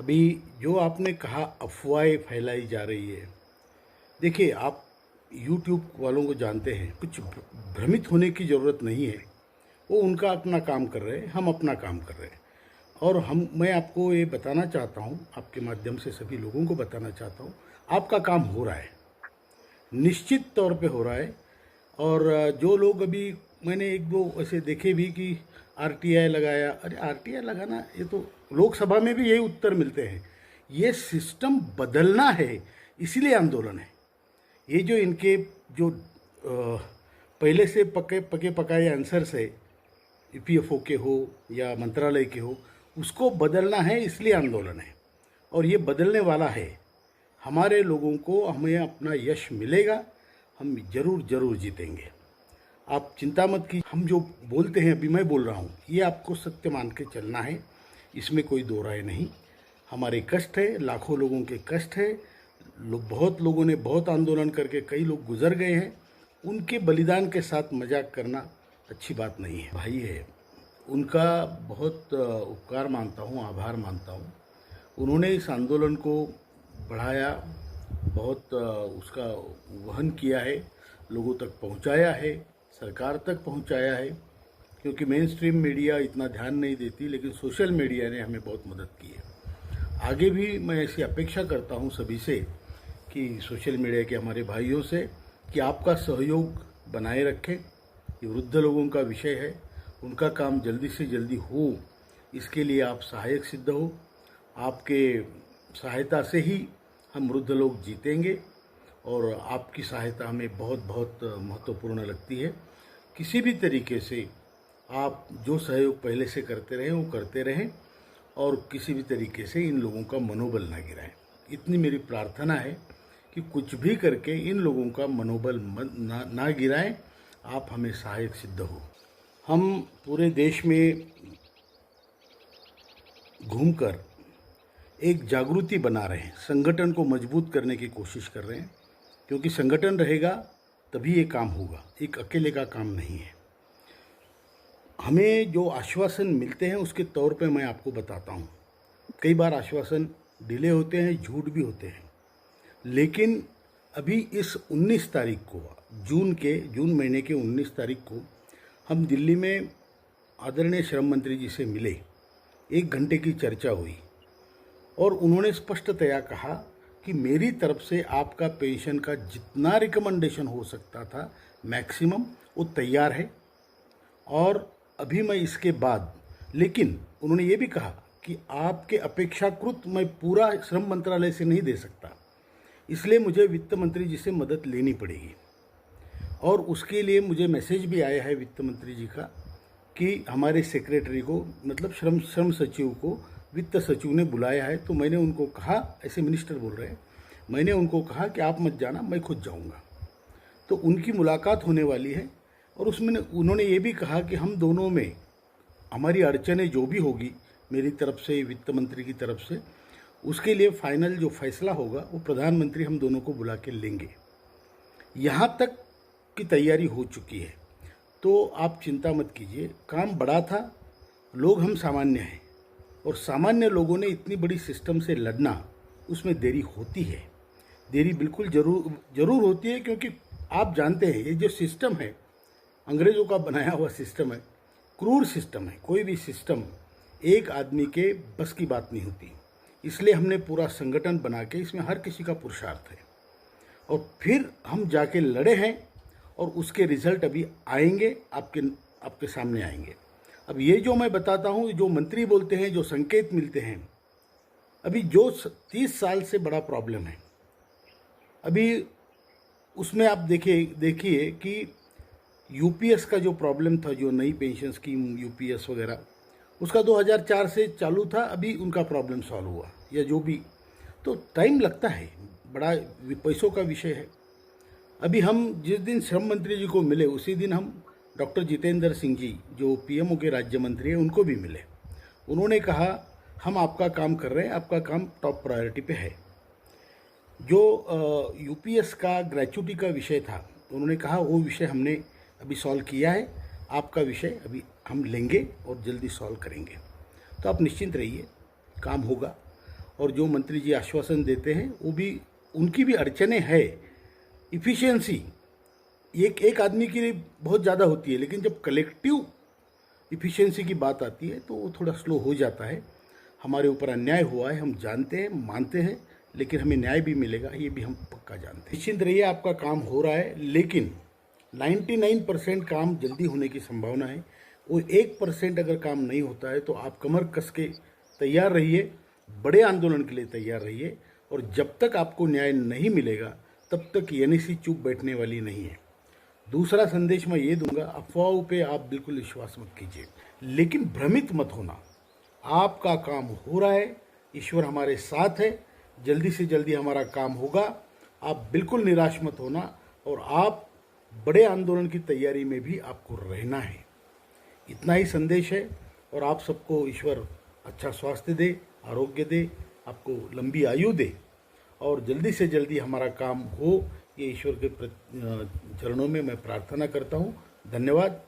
अभी जो आपने कहा अफवाहें फैलाई जा रही है। देखिए, आप यूट्यूब वालों को जानते हैं, कुछ भ्रमित होने की ज़रूरत नहीं है। वो उनका अपना काम कर रहे हैं, हम अपना काम कर रहे हैं। और मैं आपको ये बताना चाहता हूँ, आपके माध्यम से सभी लोगों को बताना चाहता हूँ, आपका काम हो रहा है, निश्चित तौर पे हो रहा है। और जो लोग अभी मैंने एक दो ऐसे देखे भी कि आरटीआई लगाया, अरे आरटीआई लगाना, ये तो लोकसभा में भी यही उत्तर मिलते हैं। ये सिस्टम बदलना है, इसीलिए आंदोलन है। ये जो इनके जो पहले से पके पकाए आंसर्स है, ईपीएफओ के हो या मंत्रालय के हो, उसको बदलना है, इसलिए आंदोलन है। और ये बदलने वाला है। हमारे लोगों को, हमें अपना यश मिलेगा, हम जरूर जरूर जीतेंगे। आप चिंता मत कीजिए। हम जो बोलते हैं, अभी मैं बोल रहा हूँ, ये आपको सत्य मान के चलना है, इसमें कोई दो राय नहीं। हमारे कष्ट है, लाखों लोगों के कष्ट है। बहुत लोगों ने बहुत आंदोलन करके, कई लोग गुजर गए हैं। उनके बलिदान के साथ मजाक करना अच्छी बात नहीं है। भाई है, उनका बहुत उपकार मानता हूँ, आभार मानता हूँ। उन्होंने इस आंदोलन को बढ़ाया, बहुत उसका वहन किया है, लोगों तक पहुँचाया है, सरकार तक पहुँचाया है। क्योंकि मेन स्ट्रीम मीडिया इतना ध्यान नहीं देती, लेकिन सोशल मीडिया ने हमें बहुत मदद की है। आगे भी मैं ऐसी अपेक्षा करता हूँ सभी से, कि सोशल मीडिया के हमारे भाइयों से, कि आपका सहयोग बनाए रखें। ये वृद्ध लोगों का विषय है, उनका काम जल्दी से जल्दी हो, इसके लिए आप सहायक सिद्ध हो। आपके सहायता से ही हम वृद्ध लोग जीतेंगे, और आपकी सहायता हमें बहुत बहुत महत्वपूर्ण लगती है। किसी भी तरीके से आप जो सहयोग पहले से करते रहें वो करते रहें, और किसी भी तरीके से इन लोगों का मनोबल ना गिराएं। इतनी मेरी प्रार्थना है कि कुछ भी करके इन लोगों का मनोबल ना गिराएं। आप हमें सहायक सिद्ध हो। हम पूरे देश में घूमकर एक जागृति बना रहे हैं, संगठन को मजबूत करने की कोशिश कर रहे हैं। क्योंकि संगठन रहेगा तभी ये काम होगा, एक अकेले का काम नहीं है। हमें जो आश्वासन मिलते हैं उसके तौर पे मैं आपको बताता हूँ। कई बार आश्वासन डिले होते हैं, झूठ भी होते हैं। लेकिन अभी इस 19 तारीख को, जून महीने के 19 तारीख को हम दिल्ली में आदरणीय श्रम मंत्री जी से मिले। 1 घंटे की चर्चा हुई, और उन्होंने स्पष्टतया कहा कि मेरी तरफ से आपका पेंशन का जितना रिकमेंडेशन हो सकता था मैक्सिमम, वो तैयार है। और अभी मैं इसके बाद, लेकिन उन्होंने ये भी कहा कि आपके अपेक्षाकृत मैं पूरा श्रम मंत्रालय से नहीं दे सकता, इसलिए मुझे वित्त मंत्री जी से मदद लेनी पड़ेगी। और उसके लिए मुझे मैसेज भी आया है वित्त मंत्री जी का, कि हमारे सेक्रेटरी को, मतलब श्रम सचिव को वित्त सचिव ने बुलाया है। तो मैंने उनको कहा, ऐसे मिनिस्टर बोल रहे हैं, मैंने उनको कहा कि आप मत जाना, मैं खुद जाऊंगा। तो उनकी मुलाकात होने वाली है, और उसमें उन्होंने ये भी कहा कि हम दोनों में हमारी अड़चनें जो भी होगी, मेरी तरफ से, वित्त मंत्री की तरफ से, उसके लिए फाइनल जो फैसला होगा वो प्रधानमंत्री हम दोनों को बुला के लेंगे। यहाँ तक की तैयारी हो चुकी है। तो आप चिंता मत कीजिए। काम बड़ा था, लोग हम सामान्य हैं, और सामान्य लोगों ने इतनी बड़ी सिस्टम से लड़ना, उसमें देरी होती है। देरी बिल्कुल जरूर होती है, क्योंकि आप जानते हैं ये जो सिस्टम है, अंग्रेज़ों का बनाया हुआ सिस्टम है, क्रूर सिस्टम है। कोई भी सिस्टम एक आदमी के बस की बात नहीं होती। इसलिए हमने पूरा संगठन बना के, इसमें हर किसी का पुरुषार्थ है, और फिर हम जाके लड़े हैं, और उसके रिजल्ट अभी आएंगे, आपके सामने आएंगे। अब ये जो मैं बताता हूँ, जो मंत्री बोलते हैं, जो संकेत मिलते हैं, अभी जो 30 साल से बड़ा प्रॉब्लम है, अभी उसमें आप देखिए कि यूपीएस का जो प्रॉब्लम था, जो नई पेंशन स्कीम यूपीएस वगैरह, उसका 2004 से चालू था। अभी उनका प्रॉब्लम सॉल्व हुआ, या जो भी, तो टाइम लगता है, बड़ा पैसों का विषय है। अभी हम जिस दिन श्रम मंत्री जी को मिले, उसी दिन हम डॉक्टर जितेंद्र सिंह जी, जो पीएमओ के राज्य मंत्री हैं, उनको भी मिले। उन्होंने कहा हम आपका काम कर रहे हैं, आपका काम टॉप प्रायोरिटी पे है। जो यूपीएस का ग्रेच्युटी का विषय था, उन्होंने कहा वो विषय हमने अभी सॉल्व किया है, आपका विषय अभी हम लेंगे और जल्दी सॉल्व करेंगे। तो आप निश्चिंत रहिए, काम होगा। और जो मंत्री जी आश्वासन देते हैं वो भी, उनकी भी अड़चने है। इफ़िशियंसी एक एक आदमी की लिए बहुत ज़्यादा होती है, लेकिन जब कलेक्टिव इफ़िशियंसी की बात आती है तो वो थोड़ा स्लो हो जाता है। हमारे ऊपर अन्याय हुआ है, हम जानते हैं, मानते हैं, लेकिन हमें न्याय भी मिलेगा, ये भी हम पक्का जानते हैं। निश्चिंत रहिए, आपका काम हो रहा है, लेकिन 99% काम जल्दी होने की संभावना है। वो 1% अगर काम नहीं होता है तो आप कमर कस के तैयार रहिए, बड़े आंदोलन के लिए तैयार रहिए। और जब तक आपको न्याय नहीं मिलेगा तब तक एनईसी चुप बैठने वाली नहीं है। दूसरा संदेश मैं ये दूंगा, अफवाहों पे आप बिल्कुल विश्वास मत कीजिए, लेकिन भ्रमित मत होना। आपका काम हो रहा है, ईश्वर हमारे साथ है, जल्दी से जल्दी हमारा काम होगा। आप बिल्कुल निराश मत होना, और आप बड़े आंदोलन की तैयारी में भी आपको रहना है। इतना ही संदेश है, और आप सबको ईश्वर अच्छा स्वास्थ्य दे, आरोग्य दे, आपको लंबी आयु दे, और जल्दी से जल्दी हमारा काम हो, ये ईश्वर के चरणों में मैं प्रार्थना करता हूँ। धन्यवाद।